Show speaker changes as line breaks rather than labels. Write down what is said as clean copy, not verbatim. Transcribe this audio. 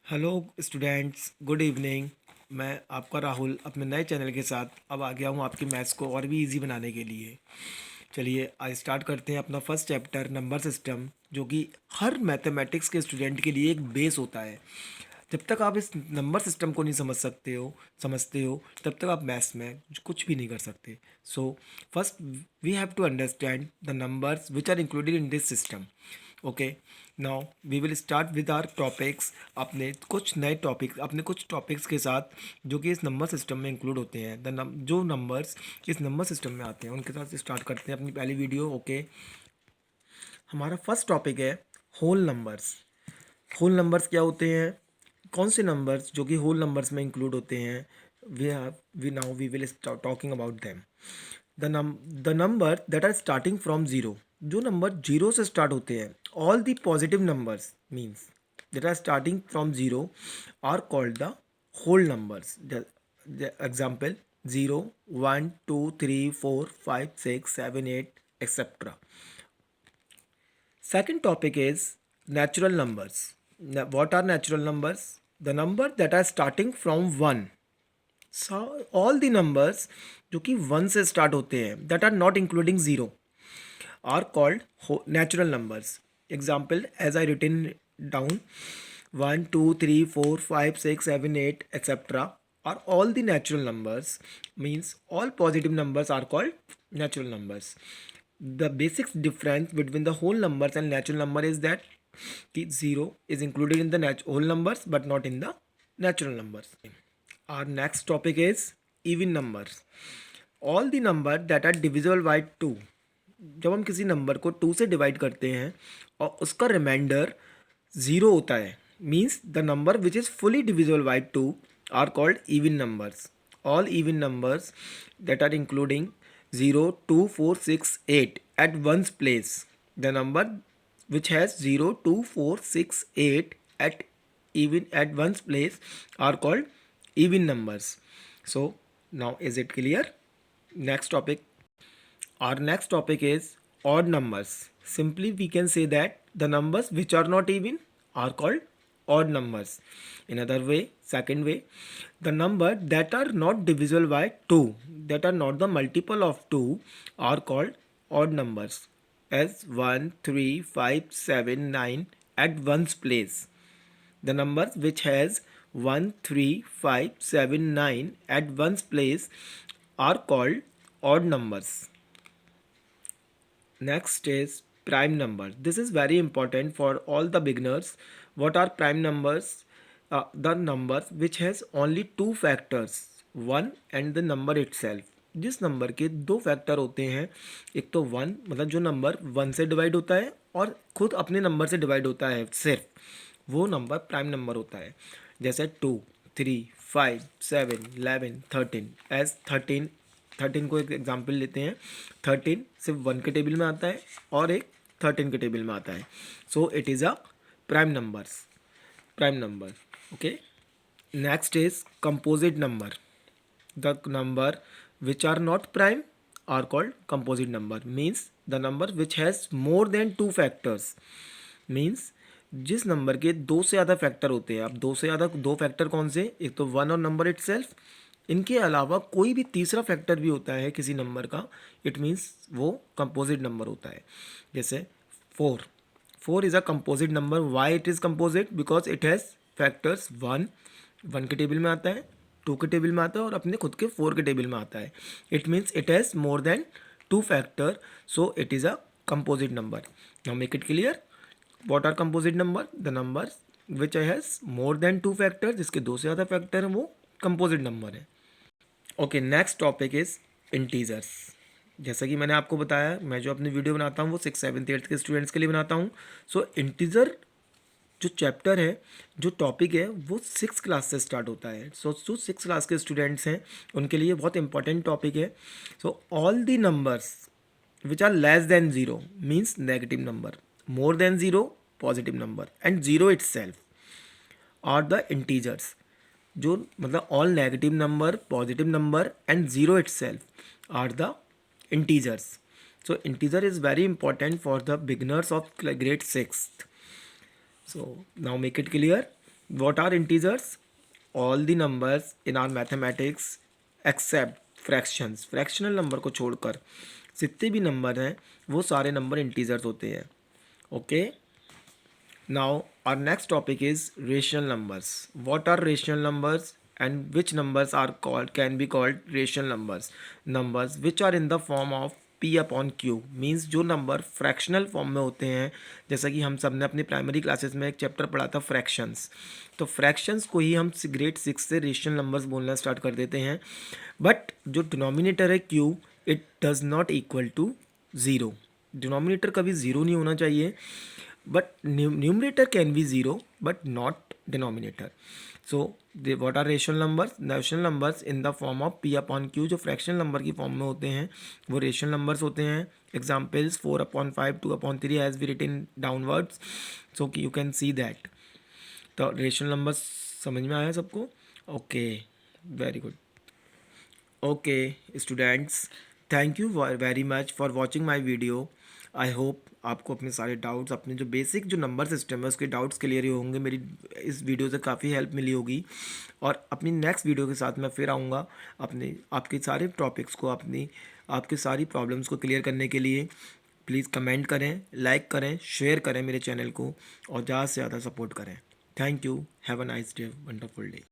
Hello students, good evening. मैं आपका राहुल अपने नए चैनल के साथ अब आ गया हूँ आपकी मैथ्स को और भी इजी बनाने के लिए। चलिए आज स्टार्ट करते हैं अपना फर्स्ट चैप्टर नंबर सिस्टम, जो कि हर मैथमेटिक्स के स्टूडेंट के लिए एक बेस होता है। जब तक आप इस नंबर सिस्टम को नहीं समझते हो तब तक आप मैथ्स में कुछ भी नहीं कर सकते। So first we have to understand the numbers which are included in this system. Okay, now we will start with our topics. अपने कुछ टॉपिक्स के साथ जो कि इस नंबर सिस्टम में इंक्लूड होते हैं। जो नंबर्स इस नंबर सिस्टम में आते हैं उनके साथ स्टार्ट करते हैं अपनी पहली वीडियो। ओके, हमारा फर्स्ट टॉपिक है होल नंबर्स। होल नंबर्स क्या होते हैं? कौन से नंबर्स जो कि होल नंबर्स में इंक्लूड होते हैं? We will talking about them. The number that are starting from zero, जो नंबर जीरो से स्टार्ट होते हैं, all the positive numbers means that are starting from zero are called the whole numbers. Example: 0, 1, 2, 3, 4, 5, 6, 7, 8 etc. Second topic is natural numbers. What are natural numbers? The number that are starting from 1. So all the numbers जो कि 1 से start होते हैं, that are not including 0, are called natural numbers. Example, as I written down, 1, 2, 3, 4, 5, 6, 7, 8 etc. are all the natural numbers, means all positive numbers are called natural numbers. The basic difference between the whole numbers and natural number is that the 0 is included in the whole numbers but not in the natural numbers. Our next topic is even numbers. All the number that are divisible by 2. जब हम किसी number को 2 से divide करते हैं और उसका reminder 0 होता है, means the number which is fully divisible by 2 are called even numbers. All even numbers that are including 0, 2, 4, 6, 8 at one's place. The number which has 0, 2, 4, 6, 8 at one's place are called even numbers. So now is it clear? Next topic. Our next topic is odd numbers. Simply we can say that the numbers which are not even are called odd numbers. Another way, second way, the number that are not divisible by 2, that are not the multiple of 2, are called odd numbers, as 1, 3, 5, 7, 9 at one's place. The numbers which has 1, 3, 5, 7, 9 at one's place are called odd numbers. Next is prime number. This is very important for all the beginners. What are prime numbers? The numbers which has only two factors, 1 and the number itself. जिस number के दो factor होते हैं, एक तो 1 मतलब जो number 1 से डिवाइड होता है और खुद अपने नंबर से डिवाइड होता है सिर्फ, वो नंबर प्राइम नंबर होता है. जैसे 2, 3, 5, 7, 11, 13. एज 13 को एक एग्जाम्पल लेते हैं. 13 सिर्फ 1 के टेबल में आता है और एक 13 के टेबल में आता है. So it is a prime number. Okay, next is composite number. The number which are not prime are called composite number. Means the number which has more than two factors. Means जिस number के दो से ज़्यादा factor होते हैं. अब दो factor कौन से? एक तो 1 और नंबर इटसेल्फ. इनके अलावा कोई भी तीसरा फैक्टर भी होता है किसी नंबर का, इट मीन्स वो कंपोजिट नंबर होता है. जैसे 4 is a composite number. Why it is composite? Because it has factors 1 के टेबल में आता है, 2 के टेबल में आता है और अपने खुद के 4 के टेबल में आता है. It means it has more than 2 factor, so it is a composite number. Now make it clear. What are composite number? The number which has more than 2 factor, जिसके दो से ज़्यादा फैक्टर हैं, वो कंपोजिट नंबर है. Okay, next topic is integers. जैसा कि मैंने आपको बताया, मैं जो अपनी वीडियो बनाता हूँ वो 6, 7, 8 के स्टूडेंट्स के लिए बनाता हूँ. सो इंटीजर जो चैप्टर है, जो टॉपिक है, वो 6 क्लास से स्टार्ट होता है. सो जो 6 क्लास के स्टूडेंट्स हैं उनके लिए बहुत इंपॉर्टेंट टॉपिक है. So all the numbers which are less than zero means negative number, more than zero positive number, and zero itself are the integers. जो मतलब all negative number, positive number and zero itself are the integers. So integer is very important for the beginners of grade 6. So now make it clear. What are integers? All the numbers in our mathematics except fractions. Fractional number को छोड़कर जितने भी number हैं वो सारे number integers होते हैं. Okay. Now our next topic is rational numbers. What are rational numbers and which numbers are called can be called rational numbers? Numbers which are in the form of p upon Q means जो number fractional form में होते हैं. जैसा कि हम सब ने अपनी प्राइमरी क्लासेस में एक चैप्टर पढ़ा था फ्रैक्शंस. तो फ्रैक्शंस को ही हम ग्रेड 6 से रेशनल नंबर्स बोलना स्टार्ट कर देते हैं. बट जो डिनोमिनेटर है q, it does not equal to zero. Denominator कभी ज़ीरो नहीं होना चाहिए. But numerator can be 0 but not denominator. So what are rational numbers? Rational numbers in the form of p upon q जो fractional number की form में होते हैं वो rational numbers होते हैं. Examples 4/5, 2/3 as we written downwards. So you can see that. तो rational numbers समझ में आया सबको? Okay, very good. Okay students, thank you very much for watching my video. I hope आपको अपने सारे डाउट्स, अपने जो बेसिक जो नंबर सिस्टम है उसके डाउट्स क्लियर ही होंगे. मेरी इस वीडियो से काफ़ी हेल्प मिली होगी. और अपनी नेक्स्ट वीडियो के साथ मैं फिर आऊँगा अपने आपके सारे टॉपिक्स को, आपके सारी प्रॉब्लम्स को क्लियर करने के लिए. प्लीज़ कमेंट करें, लाइक करें, शेयर करें मेरे चैनल को और ज़्यादा से ज़्यादा सपोर्ट करें. Thank you. Have a nice day, wonderful day.